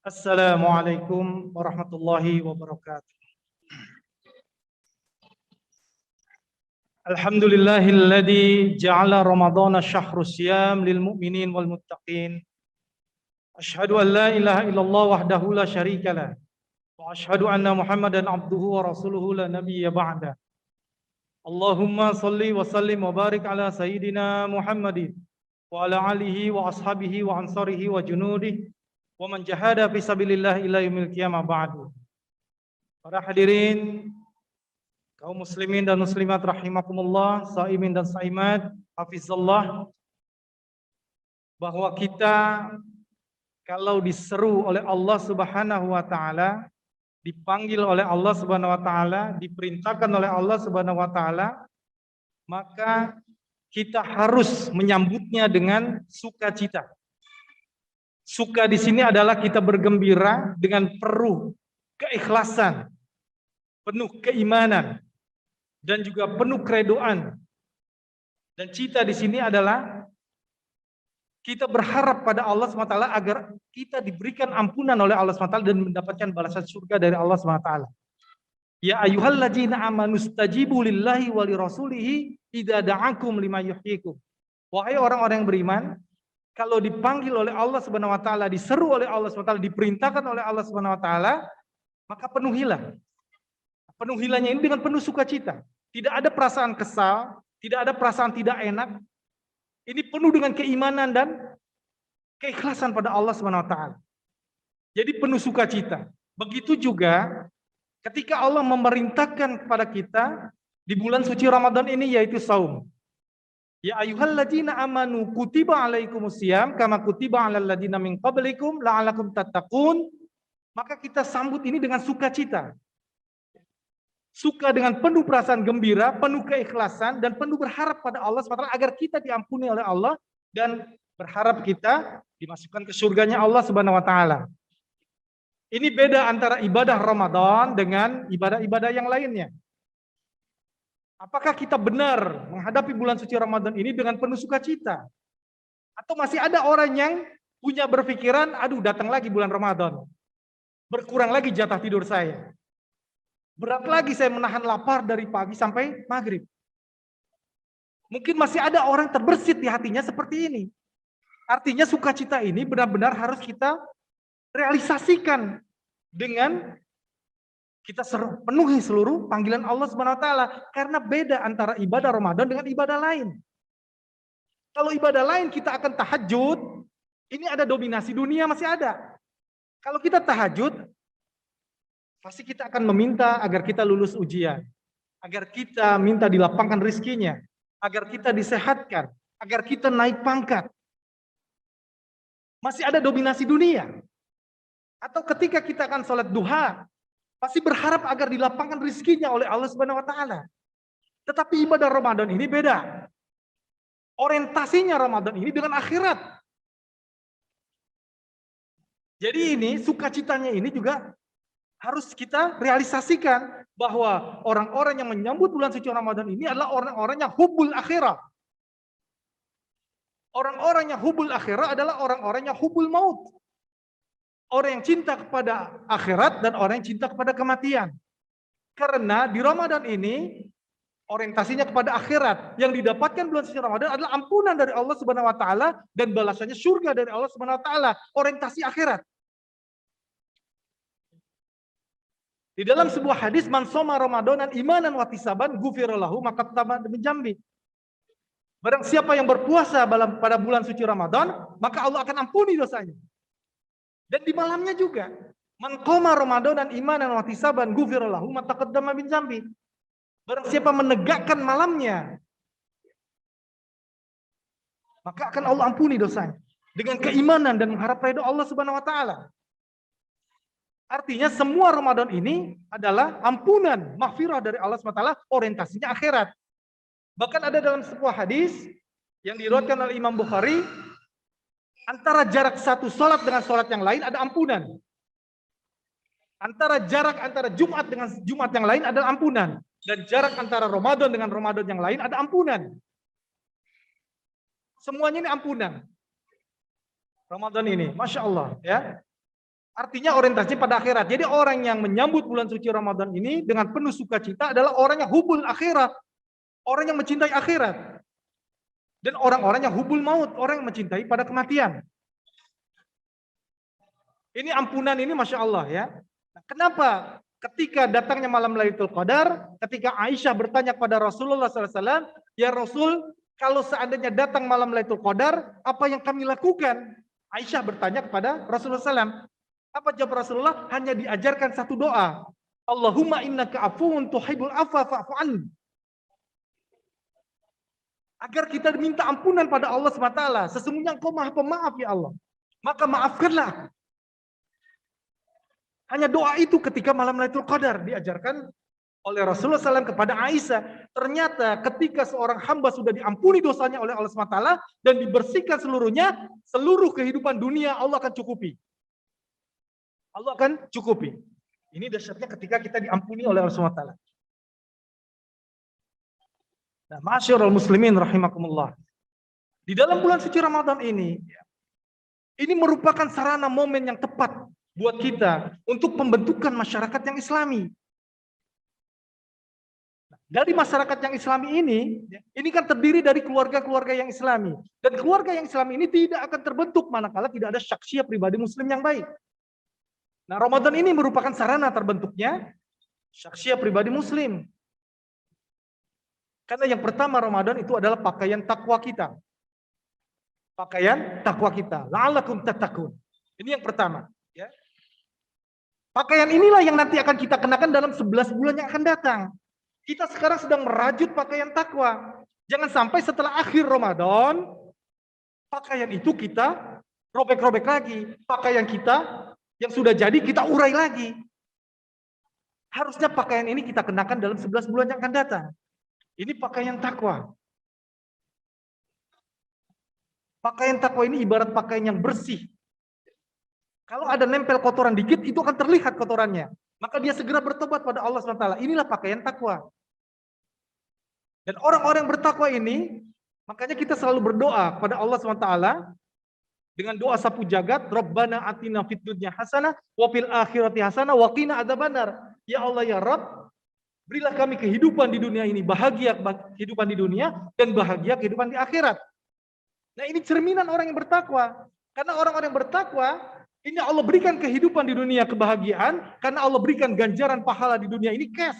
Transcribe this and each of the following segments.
Assalamualaikum warahmatullahi wabarakatuh. Alhamdulillahilladzi ja'ala Ramadhana syahrus siyam lil mu'minin wal muttaqin. Asyhadu an la ilaha illallah wahdahu la syarikalah wa asyhadu anna Muhammadan abduhu wa rasuluhu la nabiyya ba'da. Allahumma salli wa sallim wa barik ala sayyidina Muhammadin wa ala alihi wa ashabihi wa ansarihi wa junudihi wa man jahada fi sabilillah ila yaumil qiyamah ba'du. Para hadirin kaum muslimin dan muslimat rahimakumullah, saimin dan saimat hafizallah, bahwa kita kalau diseru oleh Allah Subhanahu wa taala, dipanggil oleh Allah Subhanahu wa taala, diperintahkan oleh Allah Subhanahu wa taala, maka kita harus menyambutnya dengan sukacita. Suka di sini adalah kita bergembira dengan penuh keikhlasan, penuh keimanan, dan juga penuh keredoan. Dan cita di sini adalah kita berharap pada Allah SWT agar kita diberikan ampunan oleh Allah SWT dan mendapatkan balasan surga dari Allah SWT. Ya ayyuhalladzina amanu stajibu lillahi wa lirasulihi idza da'akum lima yuhyikum. Wahai orang-orang yang beriman, kalau dipanggil oleh Allah Subhanahu wa taala, diseru oleh Allah Subhanahu wa taala, diperintahkan oleh Allah Subhanahu wa taala, maka penuhilah. Penuhilannya ini dengan penuh sukacita. Tidak ada perasaan kesal, tidak ada perasaan tidak enak. Ini penuh dengan keimanan dan keikhlasan pada Allah Subhanahu wa taala. Jadi penuh sukacita. Begitu juga ketika Allah memerintahkan kepada kita di bulan suci Ramadan ini, yaitu saum. Ya ayyuhalladzina amanu kutiba alaikumusiyam kama kutiba alal ladzina min qablikum la'allakum tattaqun. Maka kita sambut ini dengan sukacita. Suka dengan penuh perasaan gembira, penuh keikhlasan, dan penuh berharap pada Allah SWT agar kita diampuni oleh Allah dan berharap kita dimasukkan ke surganya Allah Subhanahu wa taala. Ini beda antara ibadah Ramadan dengan ibadah-ibadah yang lainnya. Apakah kita benar menghadapi bulan suci Ramadan ini dengan penuh sukacita? Atau masih ada orang yang punya berpikiran, aduh datang lagi bulan Ramadan, berkurang lagi jatah tidur saya, berat lagi saya menahan lapar dari pagi sampai maghrib. Mungkin masih ada orang terbersit di hatinya seperti ini. Artinya sukacita ini benar-benar harus kita realisasikan dengan kita penuhi seluruh panggilan Allah Subhanahu wa taala, karena beda antara ibadah Ramadan dengan ibadah lain. Kalau ibadah lain kita akan tahajud, ini ada dominasi dunia masih ada. Kalau kita tahajud, pasti kita akan meminta agar kita lulus ujian, agar kita minta dilapangkan rizkinya, agar kita disehatkan, agar kita naik pangkat. Masih ada dominasi dunia. Atau ketika kita akan sholat duha, pasti berharap agar dilapangkan rizkinya oleh Allah Subhanahu wa taala. Tetapi ibadah Ramadan ini beda. Orientasinya Ramadan ini dengan akhirat. Jadi ini sukacitanya ini juga harus kita realisasikan bahwa orang-orang yang menyambut bulan suci Ramadan ini adalah orang-orang yang hubbul akhirah. Orang-orang yang hubbul akhirah adalah orang-orang yang hubbul maut. Orang yang cinta kepada akhirat dan orang yang cinta kepada kematian. Karena di Ramadan ini orientasinya kepada akhirat. Yang didapatkan bulan suci Ramadan adalah ampunan dari Allah Subhanahu wa taala dan balasannya surga dari Allah Subhanahu wa taala. Orientasi akhirat. Di dalam sebuah hadis, man shoma ramadanan imanan wa ihtisaban ghufira lahu ma qaddama min dzambi. Barang siapa yang berpuasa pada bulan suci Ramadan, maka Allah akan ampuni dosanya. Dan di malamnya juga, man qoma ramadanan imanan wa ihtisaban ghufira lahu ma taqaddama min dzambi. Barang siapa menegakkan malamnya, maka akan Allah ampuni dosanya dengan keimanan dan mengharap ridho Allah Subhanahu wa taala. Artinya semua Ramadan ini adalah ampunan, maghfirah dari Allah SWT, orientasinya akhirat. Bahkan ada dalam sebuah hadis yang diriwayatkan oleh Imam Bukhari, antara jarak satu sholat dengan sholat yang lain ada ampunan. Antara Jumat dengan Jumat yang lain ada ampunan. Dan jarak antara Ramadan dengan Ramadan yang lain ada ampunan. Semuanya ini ampunan. Ramadan ini, Masya Allah. Ya. Artinya orientasi pada akhirat. Jadi orang yang menyambut bulan suci Ramadan ini dengan penuh sukacita adalah orang yang hubul akhirat. Orang yang mencintai akhirat. Dan orang-orang yang hubul maut. Orang yang mencintai pada kematian. Ini ampunan ini Masya Allah ya. Nah, kenapa ketika datangnya malam Lailatul Qadar, ketika Aisyah bertanya kepada Rasulullah SAW, ya Rasul, kalau seandainya datang malam Lailatul Qadar, apa yang kami lakukan? Aisyah bertanya kepada Rasulullah SAW. Apa jawab Rasulullah? Hanya diajarkan satu doa. Allahumma innaka afuwun tuhibbul afwa fa'fu anni. Agar kita minta ampunan pada Allah SWT. Sesungguhnya Engkau Maha Pemaaf ya Allah. Maka maafkanlah. Hanya doa itu ketika malam Lailatul Qadar diajarkan oleh Rasulullah SAW kepada Aisyah. Ternyata ketika seorang hamba sudah diampuni dosanya oleh Allah SWT dan dibersihkan seluruhnya, seluruh kehidupan dunia Allah akan cukupi. Allah akan cukupi. Ini dahsyatnya ketika kita diampuni oleh Allah SWT. Nah, masyarul muslimin rahimakumullah. Di dalam bulan suci Ramadan ini merupakan sarana momen yang tepat buat kita untuk pembentukan masyarakat yang Islami. Dari masyarakat yang Islami ini kan terdiri dari keluarga-keluarga yang Islami. Dan keluarga yang Islami ini tidak akan terbentuk manakala tidak ada syakhsiyah pribadi Muslim yang baik. Nah, Ramadan ini merupakan sarana terbentuknya syakhsiyah pribadi Muslim. Karena yang pertama Ramadan itu adalah pakaian takwa kita. Pakaian takwa kita. La'allakum tattaqun. Ini yang pertama. Ya. Pakaian inilah yang nanti akan kita kenakan dalam 11 bulan yang akan datang. Kita sekarang sedang merajut pakaian takwa. Jangan sampai setelah akhir Ramadan, pakaian itu kita robek-robek lagi. Pakaian kita yang sudah jadi kita urai lagi. Harusnya pakaian ini kita kenakan dalam 11 bulan yang akan datang. Ini pakaian takwa. Pakaian takwa ini ibarat pakaian yang bersih. Kalau ada nempel kotoran dikit, itu akan terlihat kotorannya. Maka dia segera bertobat pada Allah SWT. Inilah pakaian takwa. Dan orang-orang yang bertakwa ini, makanya kita selalu berdoa pada Allah SWT dengan doa sapu jagat, Rabbana atina fid dunya hasanah wa fil akhirati hasanah wa qina adzabannar. Ya Allah ya Rabb, berilah kami kehidupan di dunia ini, bahagia kehidupan di dunia dan bahagia kehidupan di akhirat. Nah, ini cerminan orang yang bertakwa. Karena orang-orang yang bertakwa, ini Allah berikan kehidupan di dunia, kebahagiaan, karena Allah berikan ganjaran pahala di dunia ini cash.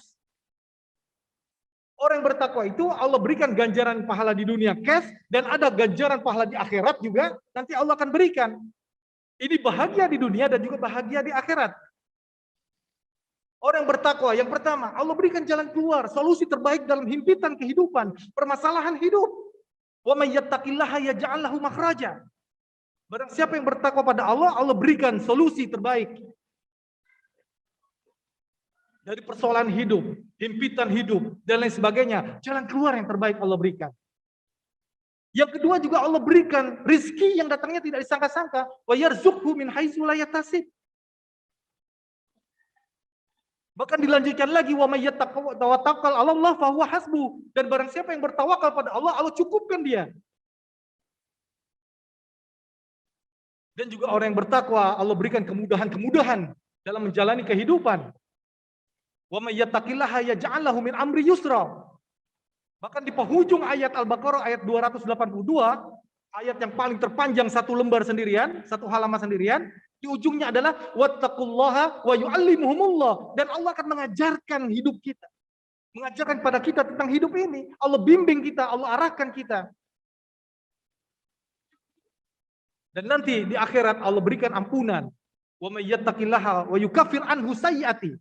Orang yang bertakwa itu Allah berikan ganjaran pahala di dunia cash, dan ada ganjaran pahala di akhirat juga, nanti Allah akan berikan. Ini bahagia di dunia dan juga bahagia di akhirat. Orang yang bertakwa, yang pertama, Allah berikan jalan keluar, solusi terbaik dalam himpitan kehidupan, permasalahan hidup. Wa may yattaqillaha yaj'al lahu makhraja. Barang siapa yang bertakwa pada Allah, Allah berikan solusi terbaik dari persoalan hidup, himpitan hidup, dan lain sebagainya. Jalan keluar yang terbaik Allah berikan. Yang kedua juga Allah berikan rizki yang datangnya tidak disangka-sangka. Wa yarzuqhu min haitsu la yahtasib. Bahkan dilanjutkan lagi, wa may tawakkal 'ala Allah fa huwa hasbuh. Dan barang siapa yang bertawakal pada Allah, Allah cukupkan dia. Dan juga orang yang bertakwa, Allah berikan kemudahan-kemudahan dalam menjalani kehidupan. Wa may yattaqillaha yaj'al lahu min amri yusra. Bahkan di penghujung ayat Al-Baqarah ayat 282, ayat yang paling terpanjang satu lembar sendirian, satu halaman sendirian, di ujungnya adalah wattaqullaha wa yu'allimuhumullah, dan Allah akan mengajarkan hidup kita. Mengajarkan pada kita tentang hidup ini. Allah bimbing kita, Allah arahkan kita. Dan nanti di akhirat Allah berikan ampunan. Wa may yattaqillaha wa yukaffir anhu sayyi'ati.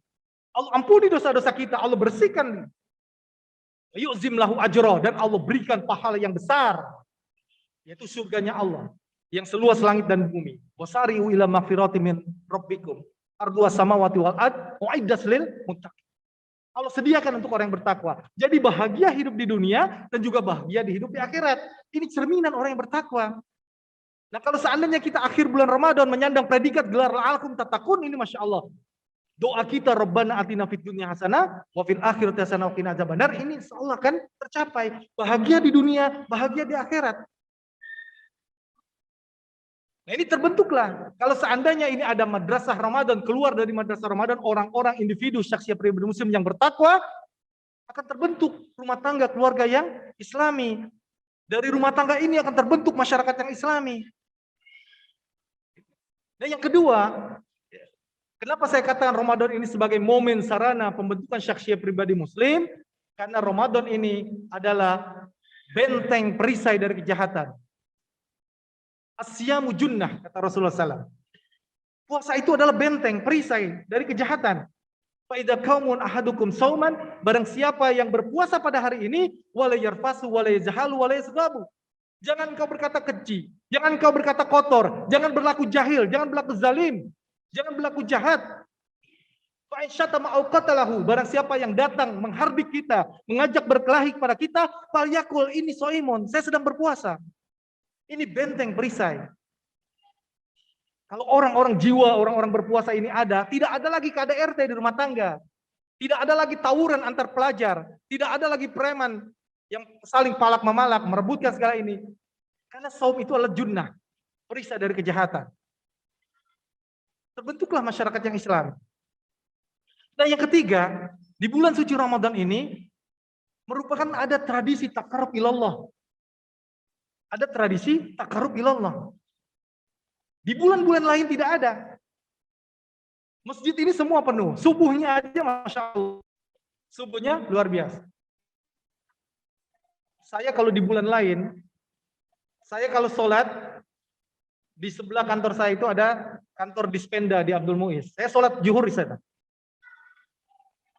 Allah ampuni dosa-dosa kita, Allah bersihkan. Yu'zim lahu ajra, dan Allah berikan pahala yang besar, yaitu surganya Allah yang seluas langit dan bumi. Wasari'u ila magfirati min rabbikum arduha samawati wal ard u'iddat lil muttaqin. Allah sediakan untuk orang yang bertakwa. Jadi bahagia hidup di dunia dan juga bahagia di hidup di akhirat. Ini cerminan orang yang bertakwa. Nah kalau seandainya kita akhir bulan Ramadan menyandang predikat gelar la'alakum tattaqun, ini Masya Allah. Doa kita Rabbana atina fid dunya hasanah wa fil akhirati hasanah wa qina adzabannar, ini insyaallah kan tercapai. Bahagia di dunia, bahagia di akhirat. Nah ini terbentuklah. Kalau seandainya ini ada madrasah Ramadan, keluar dari madrasah Ramadan, orang-orang individu syakhsiah pribadi muslim yang bertakwa, akan terbentuk rumah tangga keluarga yang islami. Dari rumah tangga ini akan terbentuk masyarakat yang islami. Nah yang kedua, kenapa saya katakan Ramadan ini sebagai momen sarana pembentukan syakhsiah pribadi muslim? Karena Ramadan ini adalah benteng perisai dari kejahatan. Asyamu junnah, kata Rasulullah SAW. Puasa itu adalah benteng, perisai dari kejahatan. Fa'idha kaumun ahadukum sauman, barang siapa yang berpuasa pada hari ini, wala yarfasu, wala yazhalu, wala yazgabu. Jangan kau berkata keji, jangan kau berkata kotor, jangan berlaku jahil, jangan berlaku zalim, jangan berlaku jahat. Fa'insyatama auqatalahu, barang siapa yang datang menghardik kita, mengajak berkelahi kepada kita, falyakul ini soimun, saya sedang berpuasa. Ini benteng perisai. Kalau orang-orang jiwa, orang-orang berpuasa ini ada, tidak ada lagi KDRT di rumah tangga. Tidak ada lagi tawuran antar pelajar. Tidak ada lagi preman yang saling palak memalak, merebutkan segala ini. Karena saum itu adalah junnah, perisai dari kejahatan. Terbentuklah masyarakat yang Islam. Nah yang ketiga, di bulan suci Ramadan ini, merupakan ada tradisi taqarrub ilallah. Ada tradisi taqarrub ilallah. Di bulan-bulan lain tidak ada. Masjid ini semua penuh. Subuhnya aja Masya Allah. Subuhnya luar biasa. Saya kalau di bulan lain, saya kalau sholat, di sebelah kantor saya itu ada kantor Dispenda di Abdul Muiz. Saya sholat zuhur di sana.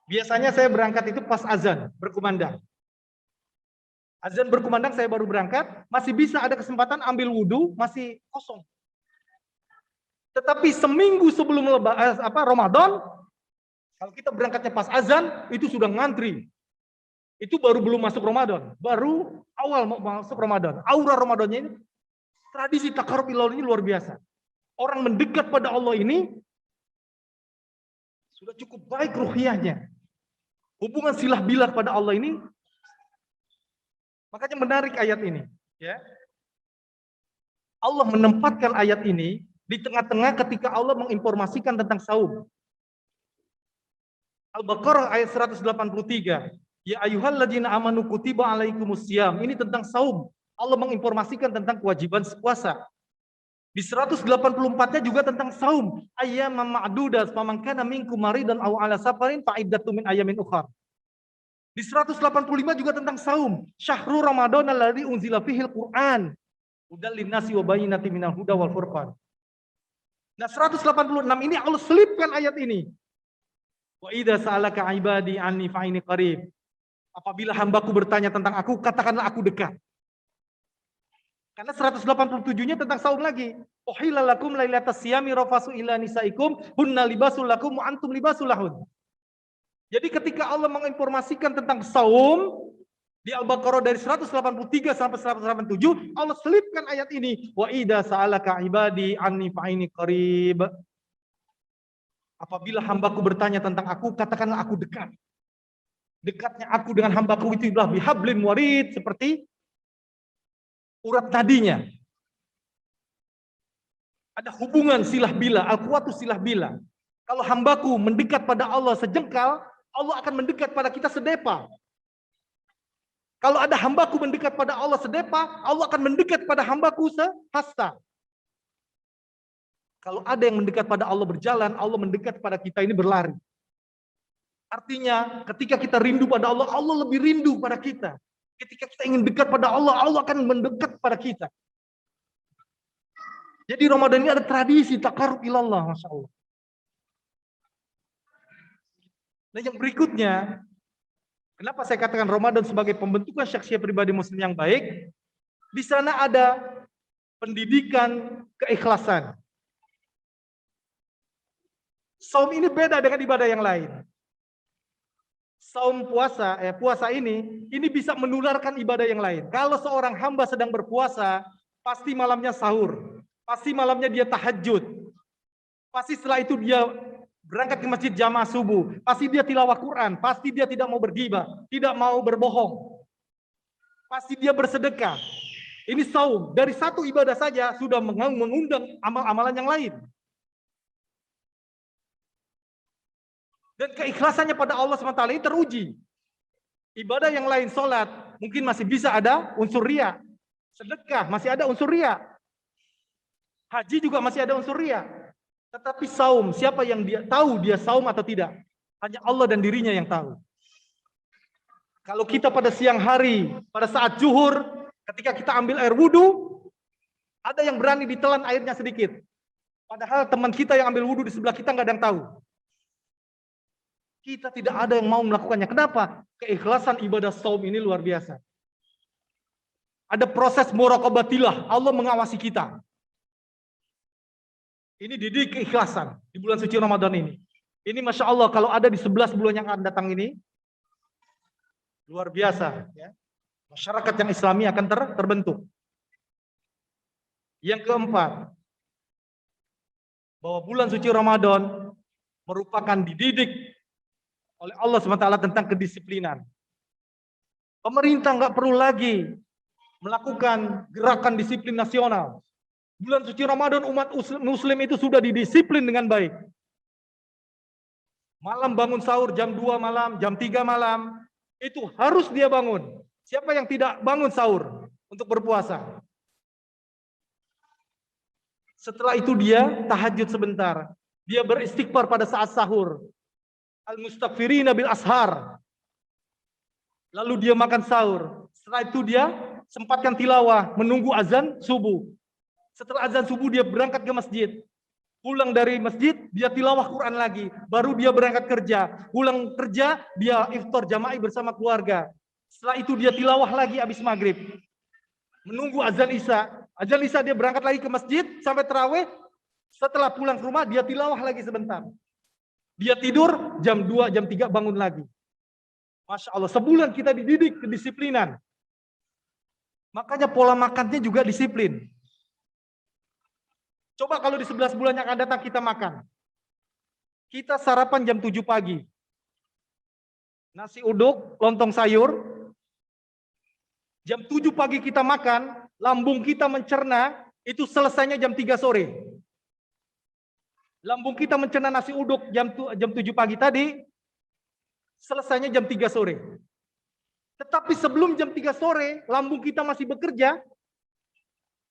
Biasanya saya berangkat itu pas azan, berkumandang. Azan berkumandang saya baru berangkat, masih bisa ada kesempatan ambil wudhu, masih kosong. Tetapi seminggu sebelum Ramadan, kalau kita berangkatnya pas azan, itu sudah ngantri. Itu baru belum masuk Ramadan, baru awal mau masuk Ramadan. Aura Ramadannya ini, tradisi taqarrub ilallah ini luar biasa. Orang mendekat pada Allah ini sudah cukup baik ruhiyahnya. Hubungan silah bilah pada Allah ini, makanya menarik ayat ini. Ya. Allah menempatkan ayat ini di tengah-tengah ketika Allah menginformasikan tentang saum. Al-Baqarah ayat 183. Ya ayyuhalladzina amanu kutiba alaikumusiyam. Ini tentang saum. Allah menginformasikan tentang kewajiban puasa. Di 184-nya juga tentang saum. Ayyamam ma'dudat faman kana minkum maridan aw ala safarin fa iddatun min ayamin ukhar. Di 185 juga tentang saum. Syahrul Ramadan alladzi unzila fihil Qur'an. Hudal linnasi wa bayyinatin minal huda wal furqan. Nah 186 ini Allah selipkan ayat ini. Wa idza sa'alaka ibadi anni fa inni qarib. Apabila hambaku bertanya tentang aku, katakanlah aku dekat. Karena 187-nya tentang saum lagi. Uhilla lakum lailatas siyami rafasu ila nisaikum hunna libasul lakum wa antum libasul lahun. Jadi ketika Allah menginformasikan tentang saum di Al-Baqarah dari 183 sampai 187, Allah selipkan ayat ini. Wa idza sa'alaka ibadi anni fa inni qarib. Apabila hambaku bertanya tentang aku, katakanlah aku dekat. Dekatnya aku dengan hambaku itu adalah bihablin warid, seperti urat tadinya. Ada hubungan silah bila, al-quwatu silah bila. Kalau hambaku mendekat pada Allah sejengkal, Allah akan mendekat pada kita sedepa. Kalau ada hambaku mendekat pada Allah sedepa, Allah akan mendekat pada hambaku sehasta. Kalau ada yang mendekat pada Allah berjalan, Allah mendekat pada kita ini berlari. Artinya ketika kita rindu pada Allah, Allah lebih rindu pada kita. Ketika kita ingin dekat pada Allah, Allah akan mendekat pada kita. Jadi Ramadan ini ada tradisi taqarrub ilallah, Masya Allah. Nah yang berikutnya, kenapa saya katakan Ramadan sebagai pembentukan syakhsiah pribadi muslim yang baik? Di sana ada pendidikan keikhlasan. Saum ini beda dengan ibadah yang lain. saum puasa ini bisa menularkan ibadah yang lain. Kalau seorang hamba sedang berpuasa, pasti malamnya sahur, pasti malamnya dia tahajud, pasti setelah itu dia berangkat ke masjid jamaah subuh, pasti dia tilawah Quran, pasti dia tidak mau bergibah, tidak mau berbohong, pasti dia bersedekah. Ini saum, dari satu ibadah saja sudah mengundang amal-amalan yang lain. Dan keikhlasannya pada Allah SWT ini teruji. Ibadah yang lain, sholat, mungkin masih bisa ada unsur riya. Sedekah, masih ada unsur riya. Haji juga masih ada unsur riya. Tetapi saum, siapa yang dia tahu dia saum atau tidak? Hanya Allah dan dirinya yang tahu. Kalau kita pada siang hari, pada saat zuhur, ketika kita ambil air wudhu, ada yang berani ditelan airnya sedikit. Padahal teman kita yang ambil wudhu di sebelah kita nggak ada yang tahu. Kita tidak ada yang mau melakukannya. Kenapa? Keikhlasan ibadah saum ini luar biasa. Ada proses muraqabatillah, Allah mengawasi kita. Ini didik keikhlasan di bulan suci Ramadan ini. Ini Masya Allah kalau ada di 11 bulan yang akan datang ini, luar biasa. Ya. Masyarakat yang Islami akan terbentuk. Yang keempat, bahwa bulan suci Ramadan merupakan dididik oleh Allah SWT tentang kedisiplinan. Pemerintah nggak perlu lagi melakukan gerakan disiplin nasional. Bulan suci Ramadan umat muslim itu sudah didisiplin dengan baik. Malam bangun sahur jam 2 malam, jam 3 malam, itu harus dia bangun. Siapa yang tidak bangun sahur untuk berpuasa? Setelah itu dia tahajud sebentar. Dia beristighfar pada saat sahur. Al-mustaghfirina bil ashar. Lalu dia makan sahur. Setelah itu dia sempatkan tilawah, menunggu azan subuh. Setelah azan subuh dia berangkat ke masjid. Pulang dari masjid, dia tilawah Quran lagi. Baru dia berangkat kerja. Pulang kerja, dia iftar jama'i bersama keluarga. Setelah itu dia tilawah lagi habis maghrib. Menunggu azan isya. Azan isya dia berangkat lagi ke masjid sampai tarawih. Setelah pulang ke rumah, dia tilawah lagi sebentar. Dia tidur, jam 2, jam 3 bangun lagi. Masya Allah, sebulan kita dididik kedisiplinan. Makanya pola makannya juga disiplin. Coba kalau di 11 bulan yang akan datang kita makan. Kita sarapan jam 7 pagi. Nasi uduk, lontong sayur. Jam 7 pagi kita makan, lambung kita mencerna, itu selesainya jam 3 sore. Lambung kita mencerna nasi uduk jam 7 pagi tadi, selesainya jam 3 sore. Tetapi sebelum jam 3 sore, lambung kita masih bekerja,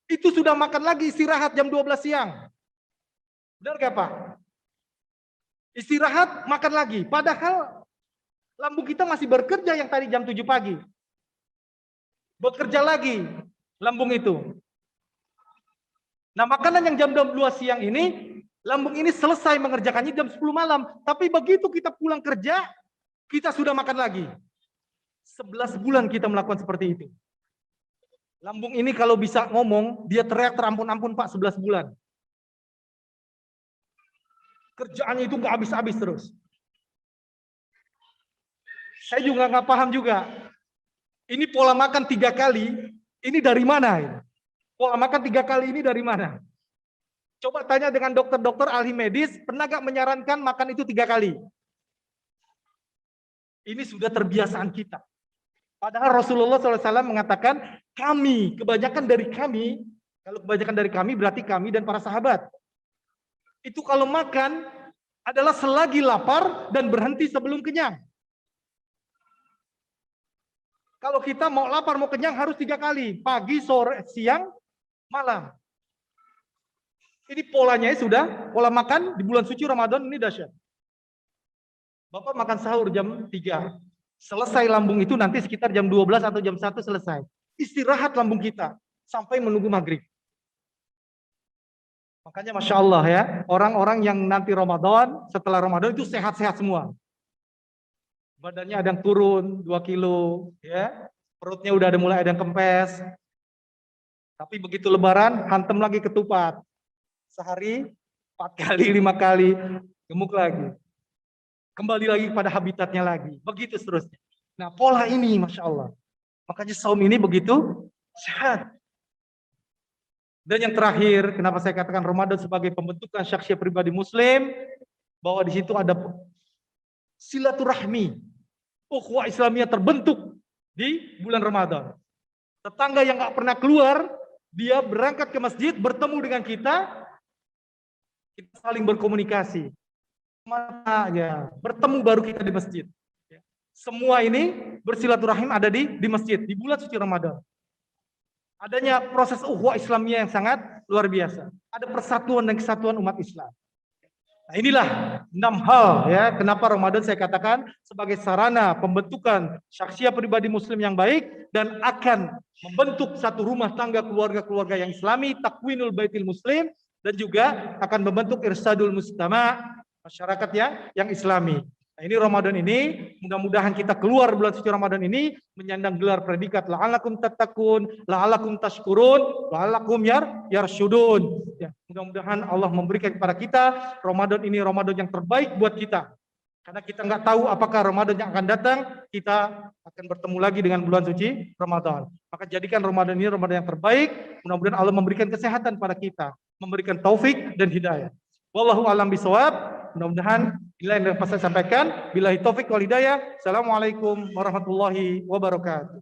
itu sudah makan lagi istirahat jam 12 siang. Benar gak Pak? Istirahat, makan lagi. Padahal lambung kita masih bekerja yang tadi jam 7 pagi. Bekerja lagi lambung itu. Nah makanan yang jam 12 siang ini, lambung ini selesai mengerjakannya jam 10 malam. Tapi begitu kita pulang kerja, kita sudah makan lagi. 11 bulan kita melakukan seperti itu. Lambung ini kalau bisa ngomong, dia teriak terampun-ampun Pak 11 bulan. Kerjaannya itu nggak habis-habis terus. Saya juga nggak paham juga. Ini pola makan 3 kali, ini dari mana? Pola makan 3 kali ini dari mana? Coba tanya dengan dokter-dokter ahli medis, pernah nggak menyarankan makan itu 3 kali? Ini sudah terbiasaan kita. Padahal Rasulullah SAW mengatakan, kebanyakan dari kami, kalau kebanyakan dari kami berarti kami dan para sahabat. Itu kalau makan adalah selagi lapar dan berhenti sebelum kenyang. Kalau kita mau lapar, mau kenyang harus 3 kali. Pagi, sore, siang, malam. Ini polanya sudah, pola makan di bulan suci Ramadan ini dahsyat. Bapak makan sahur jam 3. Selesai lambung itu nanti sekitar jam 12 atau jam 1 selesai. Istirahat lambung kita sampai menunggu maghrib. Makanya Masya Allah ya, orang-orang yang nanti Ramadan, setelah Ramadan itu sehat-sehat semua. Badannya ada yang turun 2 kilo, ya, perutnya udah mulai ada yang kempes. Tapi begitu Lebaran, hantem lagi ketupat. Sehari 4 kali, 5 kali, gemuk lagi. kembali lagi kepada habitatnya lagi. Begitu seterusnya. Nah, pola ini Masya Allah. Makanya saum ini begitu sehat. Dan yang terakhir, kenapa saya katakan Ramadan sebagai pembentukan syakhsiyah pribadi Muslim, bahwa di situ ada silaturahmi, ukhuwah Islamiyah terbentuk di bulan Ramadan. Tetangga yang nggak pernah keluar, dia berangkat ke masjid, bertemu dengan kita saling berkomunikasi. Mana aja, bertemu baru kita di masjid. Semua ini bersilaturahim ada di masjid di bulan suci Ramadan. Adanya proses ukhuwah Islamiyah yang sangat luar biasa. Ada persatuan dan kesatuan umat Islam. Nah, inilah 6 hal ya kenapa Ramadan saya katakan sebagai sarana pembentukan syakhsiyah pribadi Muslim yang baik dan akan membentuk satu rumah tangga keluarga-keluarga yang Islami, takwinul baitil Muslim, dan juga akan membentuk irsadul mujtama, masyarakat yang Islami. Nah, ini Ramadan ini, mudah-mudahan kita keluar bulan suci Ramadan ini menyandang gelar predikat la'alakum tattaqun, la'alakum tashkurun, la'alakum yarsyudun. Ya, mudah-mudahan Allah memberikan kepada kita Ramadan ini Ramadan yang terbaik buat kita. Karena kita nggak tahu apakah Ramadan yang akan datang, kita akan bertemu lagi dengan bulan suci Ramadan. Maka jadikan Ramadan ini Ramadan yang terbaik. Mudah-mudahan Allah memberikan kesehatan pada kita, memberikan taufik dan hidayah. Wallahu a'lam bishawab. Mudah-mudahan inilah yang dapat saya sampaikan. Billahi taufik wal hidayah. Assalamualaikum warahmatullahi wabarakatuh.